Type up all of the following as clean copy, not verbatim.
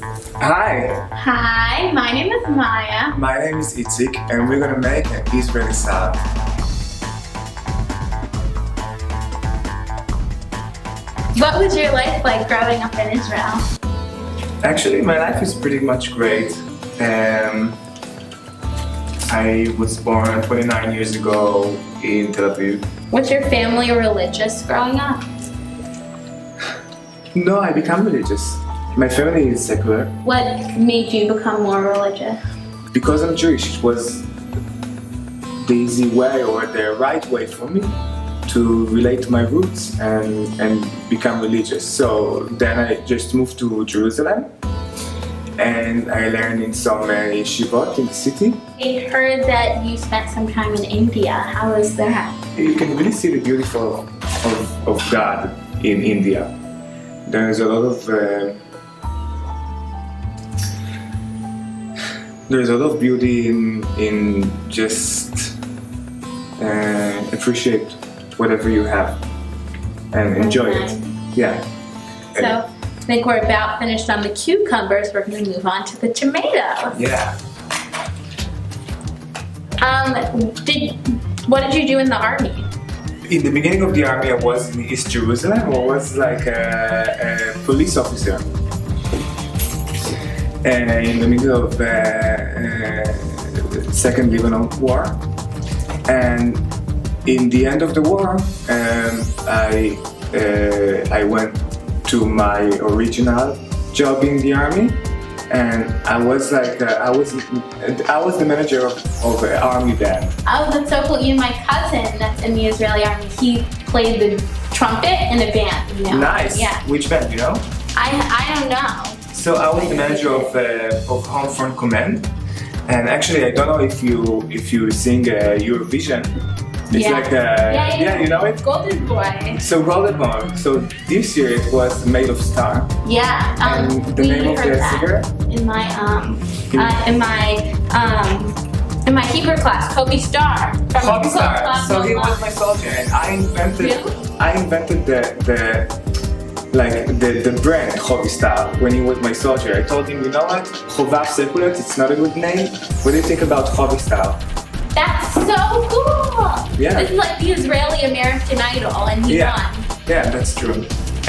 Hi, Hi, my name is Maya. my name is Itsik and we're gonna make an Israeli salad. What was your life like growing up in Israel? Actually, my life is pretty much great. I was born 29 years ago in Tel Aviv. Was your family religious growing up? No, I became religious. My family is secular. What made you become more religious? Because I'm Jewish, it was the easy way or the right way for me to relate to my roots and become religious. So then I just moved to Jerusalem and I learned in some yeshivot in the city. I heard that you spent some time in India. How was that? You can really see the beauty of God in India. There's a lot of beauty in just appreciate whatever you have and enjoy Nice. it. Yeah. So I think we're about finished on the cucumbers. We're going to move on to the tomatoes. Yeah. What did you do in the army? In the beginning of the army, I was in East Jerusalem. I was like a police officer in the middle of the Second Lebanon War. And in the end of the war, I went to my original job in the army, and I was like I was the manager of an army band. Oh, that's so cool. My cousin that's in the Israeli army, he played the trumpet in a band. You know? Nice. Yeah. Which band, you know? I don't know. So I was the manager of Home Front Command, and actually I don't know if you sing Eurovision. It's Yeah. like Yeah, you know it. Golden Boy. So Golden Boy. So this year it was Made of Star. Yeah. And the we name of heard the that singer? In my Hebrew class, Kobe Star. from Hobby Star. Club So he Noma. was my soldier, and I invented the brand Hobby Star when he was my soldier. I told him, you know what, Chovav Sekulet, it's not a good name. What do you think about Hobby Star? That's so cool. Yeah. This is like the Israeli American Idol, and he Yeah. won. Yeah, that's true.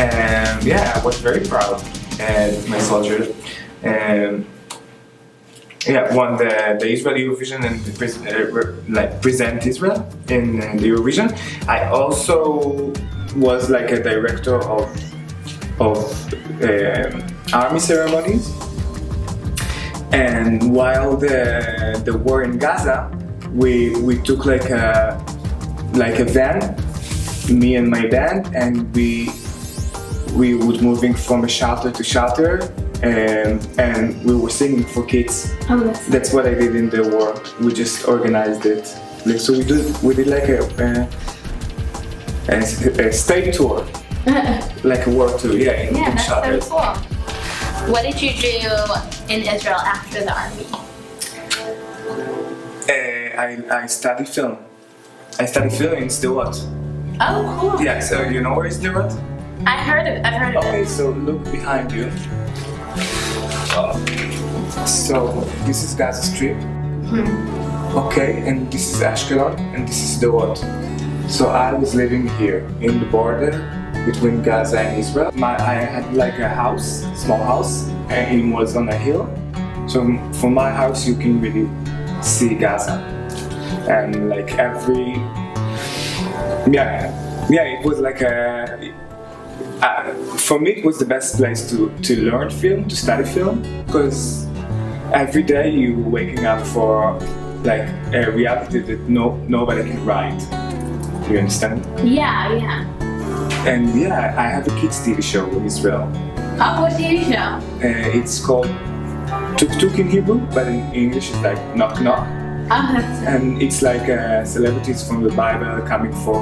And yeah, I was very proud and my soldier. And yeah, won the Israeli Eurovision and present Israel in the Eurovision. I also was like a director of army ceremonies. And while the war in Gaza, we took like a van, me and my band, and we would moving from a shelter to shelter, and we were singing for kids. Oh, That's what I did in the war. We just organized it. Like, so we did like a state tour, like a war tour. Yeah, in yeah, that's shelters. so cool. What did you do in Israel after the army? I studied film. I studied film in Sderot. Oh, cool. Yeah, so you know where is Sderot? I've heard of Okay, it. so look behind you. So this is Gaza Strip. Okay, and this is Ashkelon, and this is Sderot. So I was living here in the border between Gaza and Israel. I had like a house, small house, and it was on a hill. So from my house you can really see Gaza. And like it was like for me it was the best place to learn film, to study film, because every day you waking up for like a reality that nobody can write. You understand? Yeah. And yeah, I have a kids TV show in Israel. Oh, what TV show? It's called Tuk Tuk in Hebrew, but in English it's like Knock Knock. Oh, that's And it's like celebrities from the Bible coming for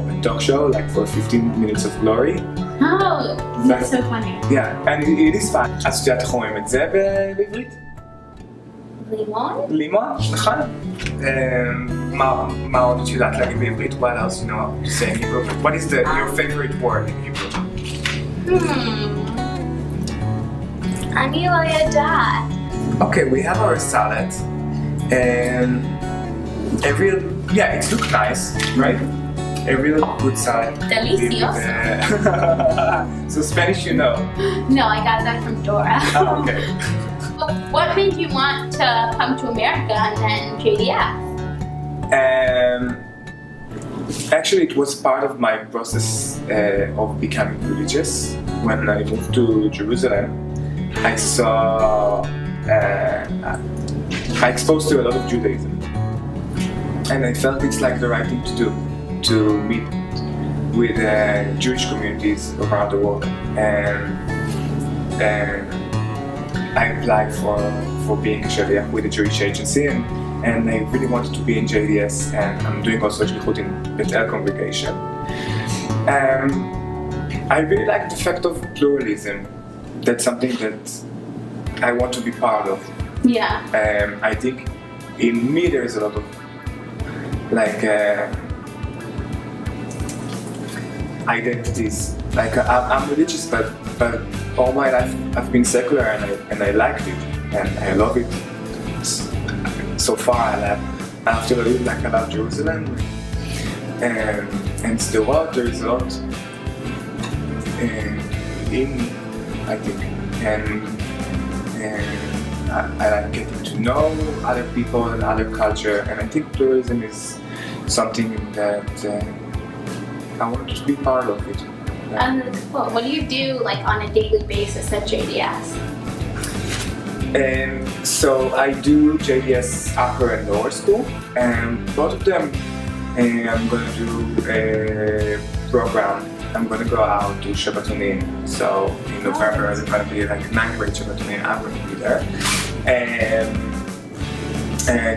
a talk show, like for 15 minutes of glory. Oh, that's so funny. Yeah, and it is fun. אז שאת איך אומרים את זה בעברית? לימון? לימון, נכון. מה עוד את יודעת להגיד בעברית? What else you know to say in Hebrew? What is your favorite word in Hebrew? אני לא יודעת. Okay, we have our salad, and it looks nice, right? A real good salad. Delicioso. So Spanish, you know? No, I got that from Dora. Oh, okay. What made you want to come to America and then JDS? Actually, it was part of my process of becoming religious. When I moved to Jerusalem, I saw, I exposed to a lot of Judaism. And I felt it's like the right thing to do, to meet with Jewish communities around the world. And I applied for being a shaliach with a Jewish agency, and I really wanted to be in JDS, and I'm doing also shlichut in Bethel congregation. I really like the fact of pluralism. That's something that I want to be part of. Yeah. I think in me there's a lot of identities. Like I'm religious, but all my life I've been secular, and I liked it, and I love it. So far, I feel a little like I love Jerusalem, and the world. There is a lot in, I think, and I like getting to know other people and other culture, and I think pluralism is something that I want to be part of it. Cool. What do you do like on a daily basis at JDS? So I do JDS upper and lower school, and both of them I'm going to do a program. I'm going to go out to Shabbatonim. So in November there's going to be like 9th grade Shabbatonim. I'm going to be there. And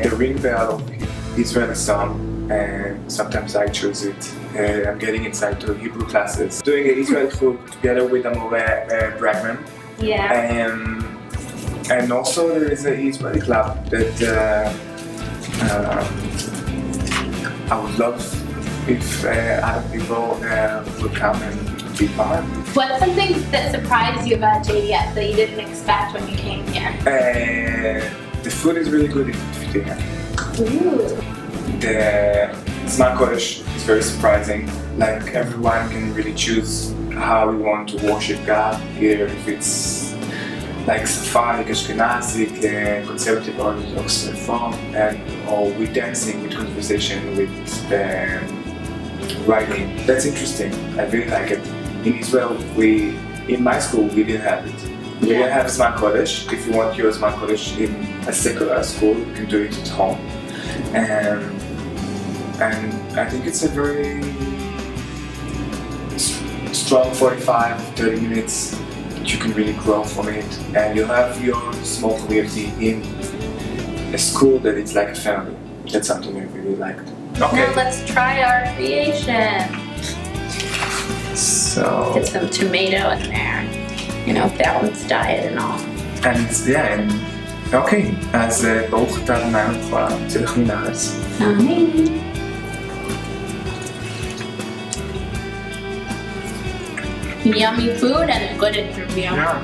the ring bell of Israeli song, and sometimes I choose it. I'm getting inside to Hebrew classes. Doing an Israeli food together with Amore Bregman. Yeah. And also there is an Israeli club that I would love if other people would come and be part. What's something that surprised you about JDS that you didn't expect when you came here? The food is really good in Tfitina. Ooh. The Zman Kodesh is very surprising. Like everyone can really choose how we want to worship God here. If it's like Sephardic, Ashkenazic, conservative, Orthodox, Reform, or with dancing, with conversation, with writing. That's interesting. I really like it. In Israel, in my school, we didn't have it. We didn't have Zman Kodesh. If you want your Zman Kodesh in a secular school, you can do it at home. And I think it's a very strong 45-30 minutes that you can really grow from it, and you have your small community in a school that it's like a family. That's something I really liked. Okay. Now let's try our creation. So Get some tomato in there. Balanced diet and all. אוקיי, אז ברוך אתה אדוני מלך העולם, תלך מן הארץ. Amen. Yummy food and a good interview. Yeah.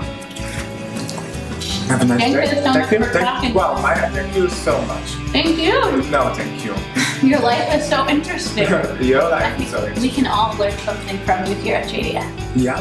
Have a nice Thank day. you so much for talking. Wow, thank you so much. Thank you. No, thank you. Your life is so interesting. Your I life is think so interesting. we can all learn something from you here at JDS. Yeah.